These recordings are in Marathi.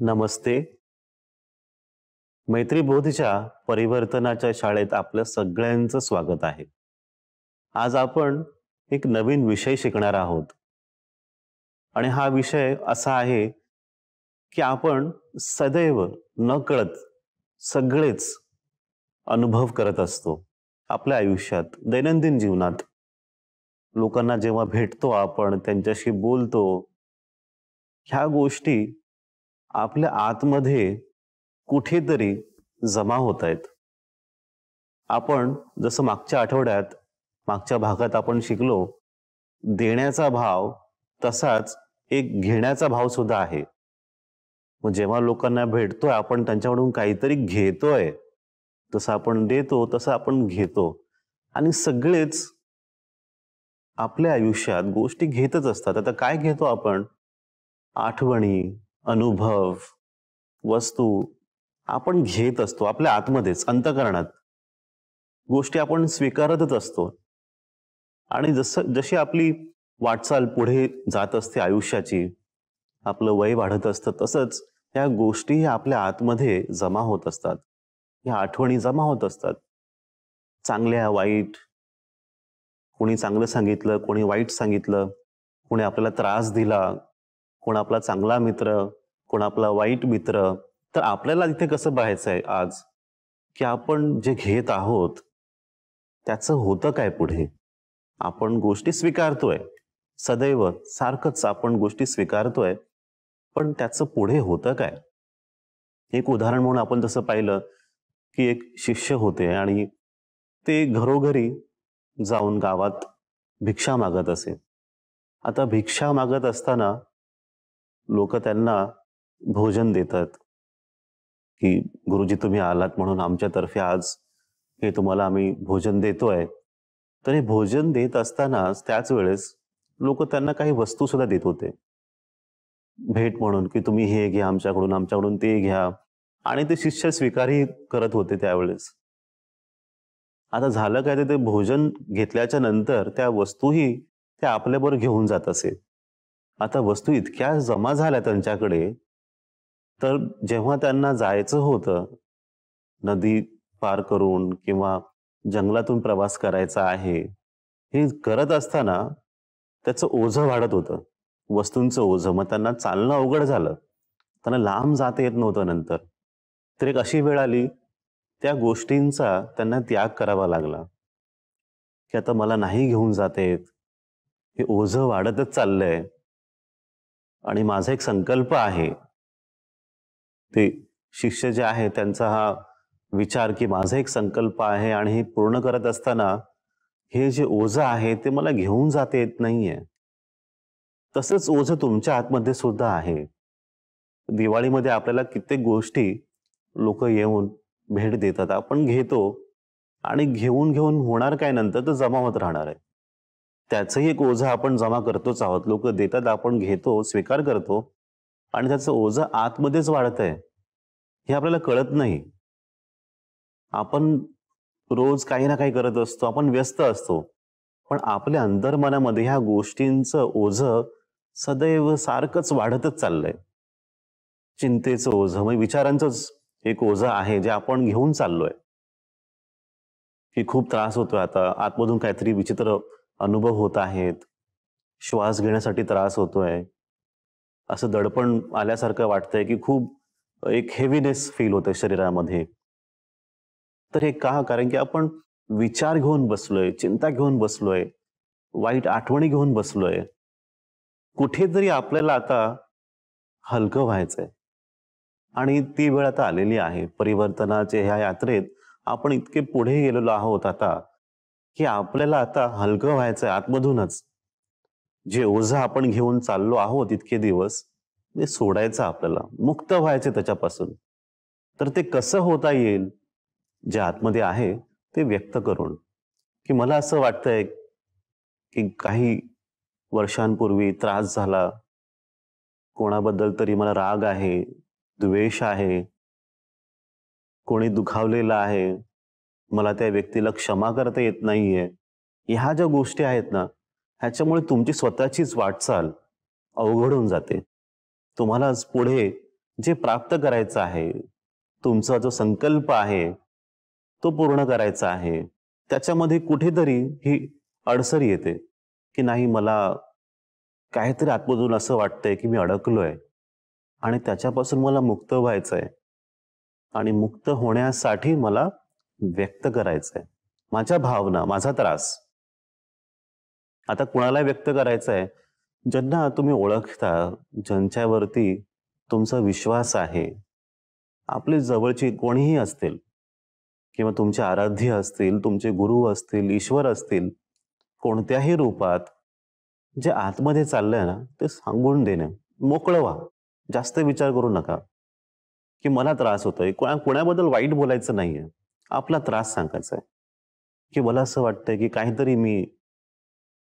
नमस्ते. मैत्रीबोधच्या परिवर्तनाच्या शाळेत आपलं सगळ्यांचं स्वागत आहे. आज आपण एक नवीन विषय शिकणार आहोत आणि हा विषय असा आहे, की आपण सदैव नकळत सगळेच अनुभव करत असतो. आपल्या आयुष्यात, दैनंदिन जीवनात लोकांना जेव्हा भेटतो आपण, त्यांच्याशी बोलतो, ह्या गोष्टी आपल्या आतमध्ये कुठेतरी जमा होत आहेत. आपण जसं मागच्या आठवड्यात, मागच्या भागात आपण शिकलो, देण्याचा भाव तसाच एक घेण्याचा भाव सुद्धा आहे. मग जेव्हा लोकांना भेटतोय आपण त्यांच्याकडून काहीतरी घेतोय, जसं आपण देतो तसं आपण घेतो आणि सगळेच आपल्या आयुष्यात गोष्टी घेतच असतात. आता काय घेतो आपण? आठवणी, अनुभव, वस्तू आपण घेत असतो आपल्या आतमध्येच, अंतःकरणात. गोष्टी आपण स्वीकारतच असतो आणि जशी आपली वाटचाल पुढे जात असते आयुष्याची, आपलं वय वाढत असतं, तसंच ह्या गोष्टी आपल्या आतमध्ये जमा होत असतात. ह्या आठवणी जमा होत असतात. चांगल्या, वाईट, कोणी चांगलं सांगितलं, कोणी वाईट सांगितलं, कोणी आपल्याला त्रास दिला, कोण आपला चांगला मित्र, कोण आपला वाईट मित्र. तर आपल्याला इथे कसं पाहायचं आहे आज, की आपण जे घेत आहोत त्याचं होतं काय पुढे? आपण गोष्टी स्वीकारतोय, सदैव सारखंच आपण गोष्टी स्वीकारतोय, पण त्याचं पुढे होतं काय? एक उदाहरण म्हणून आपण जसं पाहिलं, की एक शिष्य होते आणि ते घरोघरी जाऊन गावात भिक्षा मागत असे. आता भिक्षा मागत असताना लोक त्यांना भोजन देतात, की गुरुजी तुम्ही आलात म्हणून आमच्यातर्फे आज हे तुम्हाला आम्ही भोजन देतोय. तर हे भोजन देत असतानाच त्याच वेळेस लोक त्यांना काही वस्तू सुद्धा देत होते, भेट म्हणून, की तुम्ही हे घ्या आमच्याकडून, आमच्याकडून ते घ्या. आणि ते शिष्य स्वीकारही करत होते त्यावेळेस. आता झालं काय, ते भोजन घेतल्याच्या नंतर त्या वस्तूही ते आपल्याबरोबर घेऊन जात असे. आता वस्तू इतक्या जमा झाल्या त्यांच्याकडे, तर जेव्हा त्यांना जायचं होतं, नदी पार करून किंवा जंगलातून प्रवास करायचा आहे, हे करत असताना त्याचं ओझं वाढत होतं, वस्तूंचं ओझं. मग त्यांना चालणं अवघड झालं, त्यांना लांब जाता येत नव्हतं नंतर. तर एक अशी वेळ आली, त्या गोष्टींचा त्यांना त्याग करावा लागला, की आता मला नाही घेऊन जाता येत, हे ओझं वाढतच चाललंय आणि माझा एक संकल्प आहे. ते शिष्य जे आहे त्यांचा हा विचार, की माझा एक संकल्प आहे आणि हे पूर्ण करत असताना हे जे ओझं आहे ते मला घेऊन जाता येत नाहीये. तसंच ओझं तुमच्या आतमध्ये सुद्धा आहे. दिवाळीमध्ये आपल्याला कित्येक गोष्टी लोक येऊन भेट देतात, आपण घेतो आणि घेऊन घेऊन होणार काय, नंतर तर जमा होत राहणार आहे. त्याचंही एक ओझं आपण जमा करतोच आहोत. लोक देतात, आपण घेतो, स्वीकार करतो आणि त्याचं ओझं आतमध्येच वाढतंय, हे आपल्याला कळत नाही. आपण रोज काही ना काही करत असतो, आपण व्यस्त असतो, पण आपल्या अंतर्मनामध्ये ह्या गोष्टींचं ओझं सदैव सारखंच वाढतच चाललंय. चिंतेचं ओझं, म्हणजे विचारांचंच एक ओझं आहे जे आपण घेऊन चाललोय, की खूप त्रास होतोय. आता आतमधून काहीतरी विचित्र अनुभव होत आहेत, श्वास घेण्यासाठी त्रास होतोय, असं दडपण आल्यासारखं वाटतंय, की खूप एक हेवीनेस फील होतंय शरीरामध्ये. तर हे का? कारण की आपण विचार घेऊन बसलोय, चिंता घेऊन बसलोय, वाईट आठवणी घेऊन बसलोय. कुठेतरी आपल्याला आता हलकं व्हायचंय आणि ती वेळ आता आलेली आहे. परिवर्तनाच्या ह्या यात्रेत आपण इतके पुढे गेलेलो आहोत आता, की आपल्याला आता हलकं व्हायचंय आतमधूनच. जे ओझं आपण घेऊन चाललो आहोत इतके दिवस, ते सोडायचं आपल्याला, मुक्त व्हायचे त्याच्यापासून. तर ते कसं होता येईल? जे आतमध्ये आहे ते व्यक्त करून, की मला असं वाटतंय, की काही वर्षांपूर्वी त्रास झाला, कोणाबद्दल तरी मला राग आहे, द्वेष आहे, कोणी दुखावलेलं आहे, मला त्या व्यक्तीला क्षमा करता येत नाहीये. ह्या ज्या गोष्टी आहेत ना, ह्याच्यामुळे तुमची स्वतःचीच वाटचाल अवघड होऊन जाते. तुम्हालाच पुढे जे प्राप्त करायचं आहे, तुमचा जो संकल्प आहे तो पूर्ण करायचा आहे, त्याच्यामध्ये कुठेतरी ही अडसर येते की नाही, मला काहीतरी आतमधून असं वाटतंय की मी अडकलोय आणि त्याच्यापासून मला मुक्त व्हायचंय आणि मुक्त होण्यासाठी मला व्यक्त करायचंय माझ्या भावना, माझा त्रास. आता कुणाला व्यक्त करायचं आहे? ज्यांना तुम्ही ओळखता, ज्यांच्यावरती तुमचा विश्वास आहे. आपले जवळचे कोणीही असतील किंवा तुमचे आराध्य असतील, तुमचे गुरु असतील, ईश्वर असतील, कोणत्याही रूपात जे आतमध्ये चाललंय ना, ते सांगून देणे. मोकळं व्हा. जास्त विचार करू नका की मला त्रास होतोय. कोणाबद्दल वाईट बोलायचं नाहीये. आपला त्रास सांगायचा आहे की मला असं वाटतंय की काहीतरी मी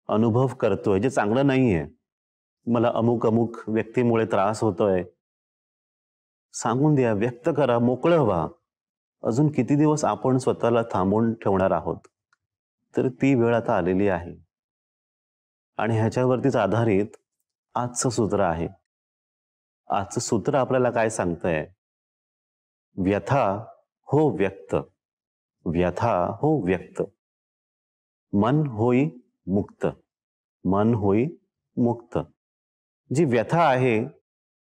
अनुभव करतोय जे चांगलं नाहीये. मला अमुक अमुक व्यक्तीमुळे त्रास होतोय. सांगून द्या, व्यक्त करा, मोकळं व्हा. अजून किती दिवस आपण स्वतःला थांबवून ठेवणार आहोत? तर ती वेळ आता आलेली आहे. आणि ह्याच्यावरतीच आधारित आजचं सूत्र आहे. आजचं सूत्र आपल्याला काय सांगतंय? व्यथा हो व्यक्त, व्यथा हो व्यक्त, मन होई मुक्त, मन होई मुक्त. जी व्यथा आहे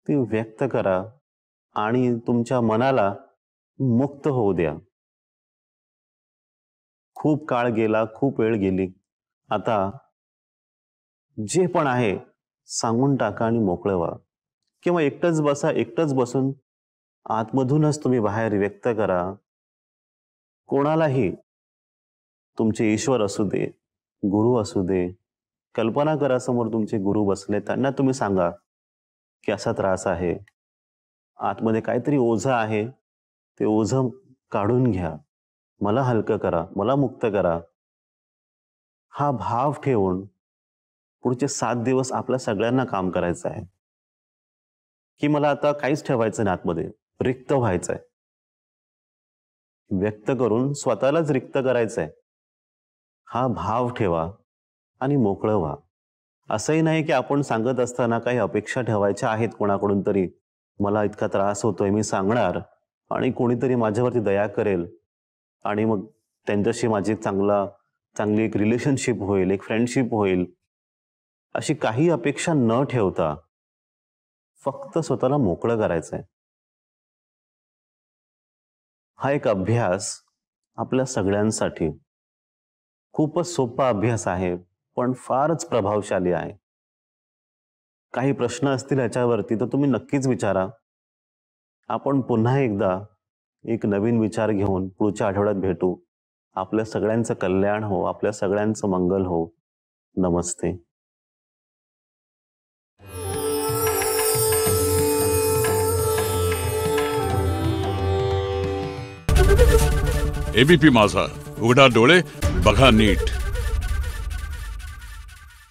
ती व्यक्त करा आणि तुमच्या मनाला मुक्त होऊ द्या. खूप काळ गेला, खूप वेळ गेली. आता जे पण आहे सांगून टाका आणि मोकळं व्हा. किंवा एकटंच बसा, एकटंच बसून आतमधूनच तुम्ही बाहेर व्यक्त करा. कोणालाही, तुमचे ईश्वर असू दे, गुरु असू दे, कल्पना करा समोर तुमचे गुरु बसले, त्यांना तुम्ही सांगा की असा त्रास आहे, आतमध्ये काहीतरी ओझं आहे, ते ओझं काढून घ्या, मला हलकं करा, मला मुक्त करा. हा भाव ठेवून पुढचे 7 दिवस आपल्या सगळ्यांना काम करायचं आहे की मला आता काहीच ठेवायचं नाही आतमध्ये, रिक्त व्हायचंय. व्यक्त करून स्वतःलाच रिक्त करायचंय. हा भाव ठेवा आणि मोकळं व्हा. असंही नाही की आपण सांगत असताना काही अपेक्षा ठेवायच्या आहेत कोणाकडून तरी. मला इतका त्रास होतोय, मी सांगणार आणि कोणीतरी माझ्यावरती दया करेल आणि मग त्यांच्याशी माझी चांगली एक रिलेशनशिप होईल, एक फ्रेंडशिप होईल. अशी काही अपेक्षा न ठेवता फक्त स्वतःला मोकळं करायचंय. हा एक अभ्यास आपल्या सगळ्यांसाठी खूपच सोपा अभ्यास आहे, पण फारच प्रभावशाली आहे. काही प्रश्न असतील याच्यावरती तर तुम्ही नक्कीच विचारा. आपण पुन्हा एकदा एक नवीन विचार घेऊन पुढच्या आठवड्यात भेटू. आपल्या सगळ्यांचं कल्याण हो, आपल्या सगळ्यांचं मंगल हो. नमस्ते. एबीपी माझा, उघडा डोळे बघा नीट.